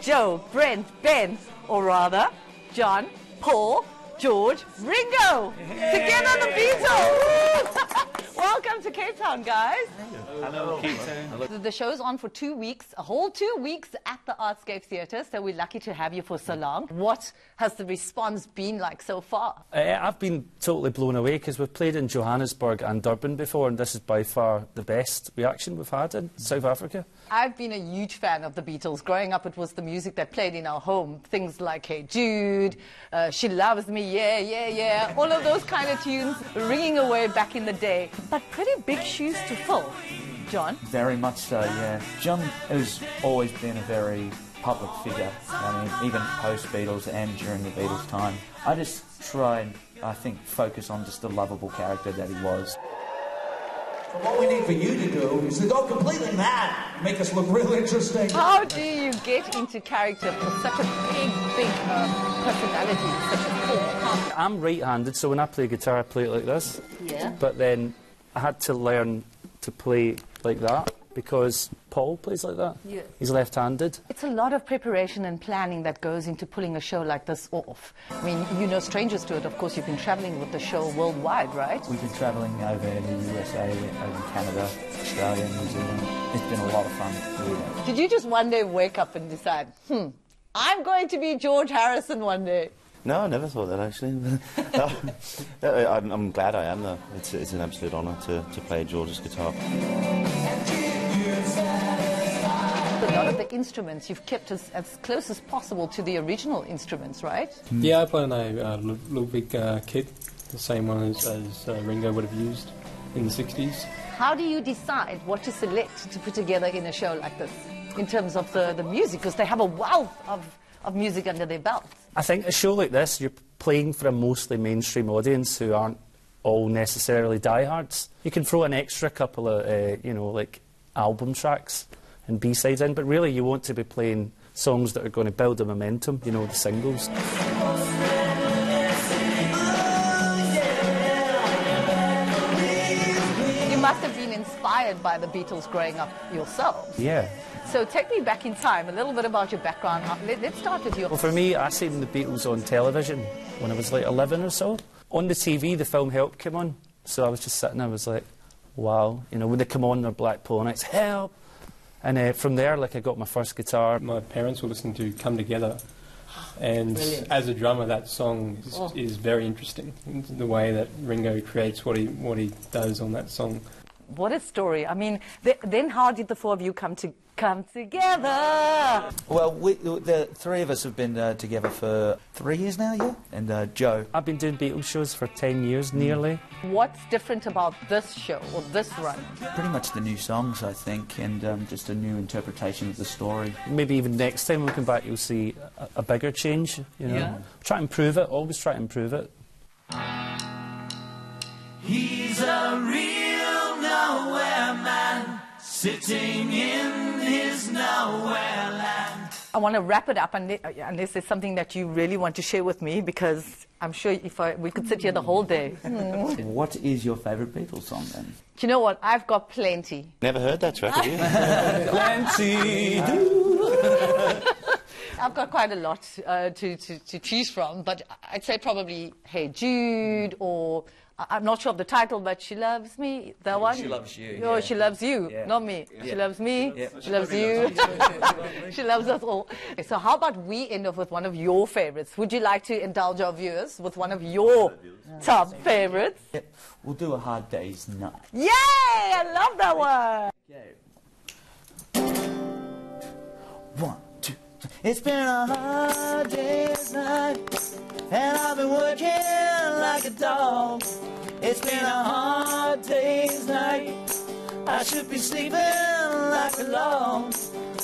Joe, Brent, Ben, or rather, John, Paul, George, Ringo. Together the Beatles. Welcome to Cape Town, guys. Hello, Cape Town. The show's on for 2 weeks, a whole 2 weeks at the Artscape Theatre, so we're lucky to have you for so long. What has the response been like so far? I've been totally blown away because we've played in Johannesburg and Durban before, and this is by far the best reaction we've had in South Africa. I've been a huge fan of the Beatles. Growing up, it was the music that played in our home. Things like Hey Jude, She Loves Me, Yeah, Yeah, Yeah, all of those kind of tunes ringing away back in the day. But pretty big shoes to fill. John? Very much so, yeah. John has always been a very public figure. I mean, even post-Beatles and during the Beatles time. I just tried, I think, focus on just the lovable character that he was. But what we need for you to do is to go completely mad, make us look real interesting. How do you get into character for such a big personality, such a cool? I'm right-handed, so when I play guitar, I play it like this. Yeah. But then I had to learn to play like that because Paul plays like that. Yeah. He's left-handed. It's a lot of preparation and planning that goes into pulling a show like this off. I mean, you're no strangers to it. Of course, you've been travelling with the show worldwide, right? We've been travelling over in the USA, over Canada, Australia, New Zealand. It's been a lot of fun to do that. Did you just one day wake up and decide, I'm going to be George Harrison one day? No, I never thought that, actually. I'm glad I am, though. It's an absolute honour to play George's guitar. A lot of the instruments you've kept as close as possible to the original instruments, right? Yeah, I play on a Ludwig kit, the same one as Ringo would have used in the 60s. How do you decide what to select to put together in a show like this, in terms of the music? Because they have a wealth of music under their belt. I think a show like this, you're playing for a mostly mainstream audience who aren't all necessarily diehards. You can throw an extra couple of, like album tracks and B-sides in, but really you want to be playing songs that are going to build the momentum, the singles. You must have been inspired by the Beatles growing up yourselves. Yeah. So take me back in time, a little bit about your background. Let's start with you. Well, for me, I seen the Beatles on television when I was like 11 or so. On the TV, the film Help came on, so I was just sitting there, I was like, wow. When they come on, they're Black Polo Nights, Help! And from there, I got my first guitar. My parents were listening to Come Together, and as a drummer, that song is very interesting. The way that Ringo creates what he does on that song. What a story. I mean, then how did the four of you come together? Well, the three of us have been together for 3 years now, yeah? And Joe. I've been doing Beatles shows for 10 years, nearly. What's different about this show, or this run? Pretty much the new songs, I think, and just a new interpretation of the story. Maybe even next time we come back, you'll see a bigger change, Yeah. Try to improve it, always try to improve it. He's a real nowhere man, sitting in his nowhere land. I want to wrap it up unless there's something that you really want to share with me, because I'm sure we could sit here the whole day. What is your favourite Beatles song, then? Do you know what? I've got plenty. Never heard that track, have you? Plenty. I've got quite a lot to choose from, but I'd say probably Hey Jude, or I'm not sure of the title, but She Loves Me, that one? She Loves You. Oh, Yeah. She Loves You, Yeah. not me. Yeah. She loves me, Yeah. she loves you, she loves us all. Okay, so how about we end off with one of your favourites? Would you like to indulge our viewers with one of your top favourites? Yep. We'll do A Hard Day's Night. Yay! I love that one! Okay. 1, 2, 3. It's been a hard day's night, and I've been working like a dog. It's been a hard day's night, I should be sleeping like a log.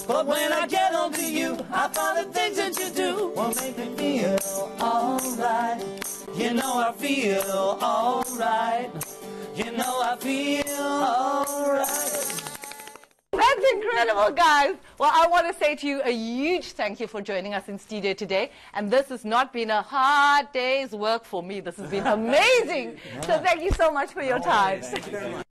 But when I get home to you, I find the things that you do will make me feel alright. I feel alright. I feel alright. That's incredible, guys. Well, I want to say to you a huge thank you for joining us in studio today. And this has not been a hard day's work for me. This has been amazing. So thank you so much for your time. Thank you very much.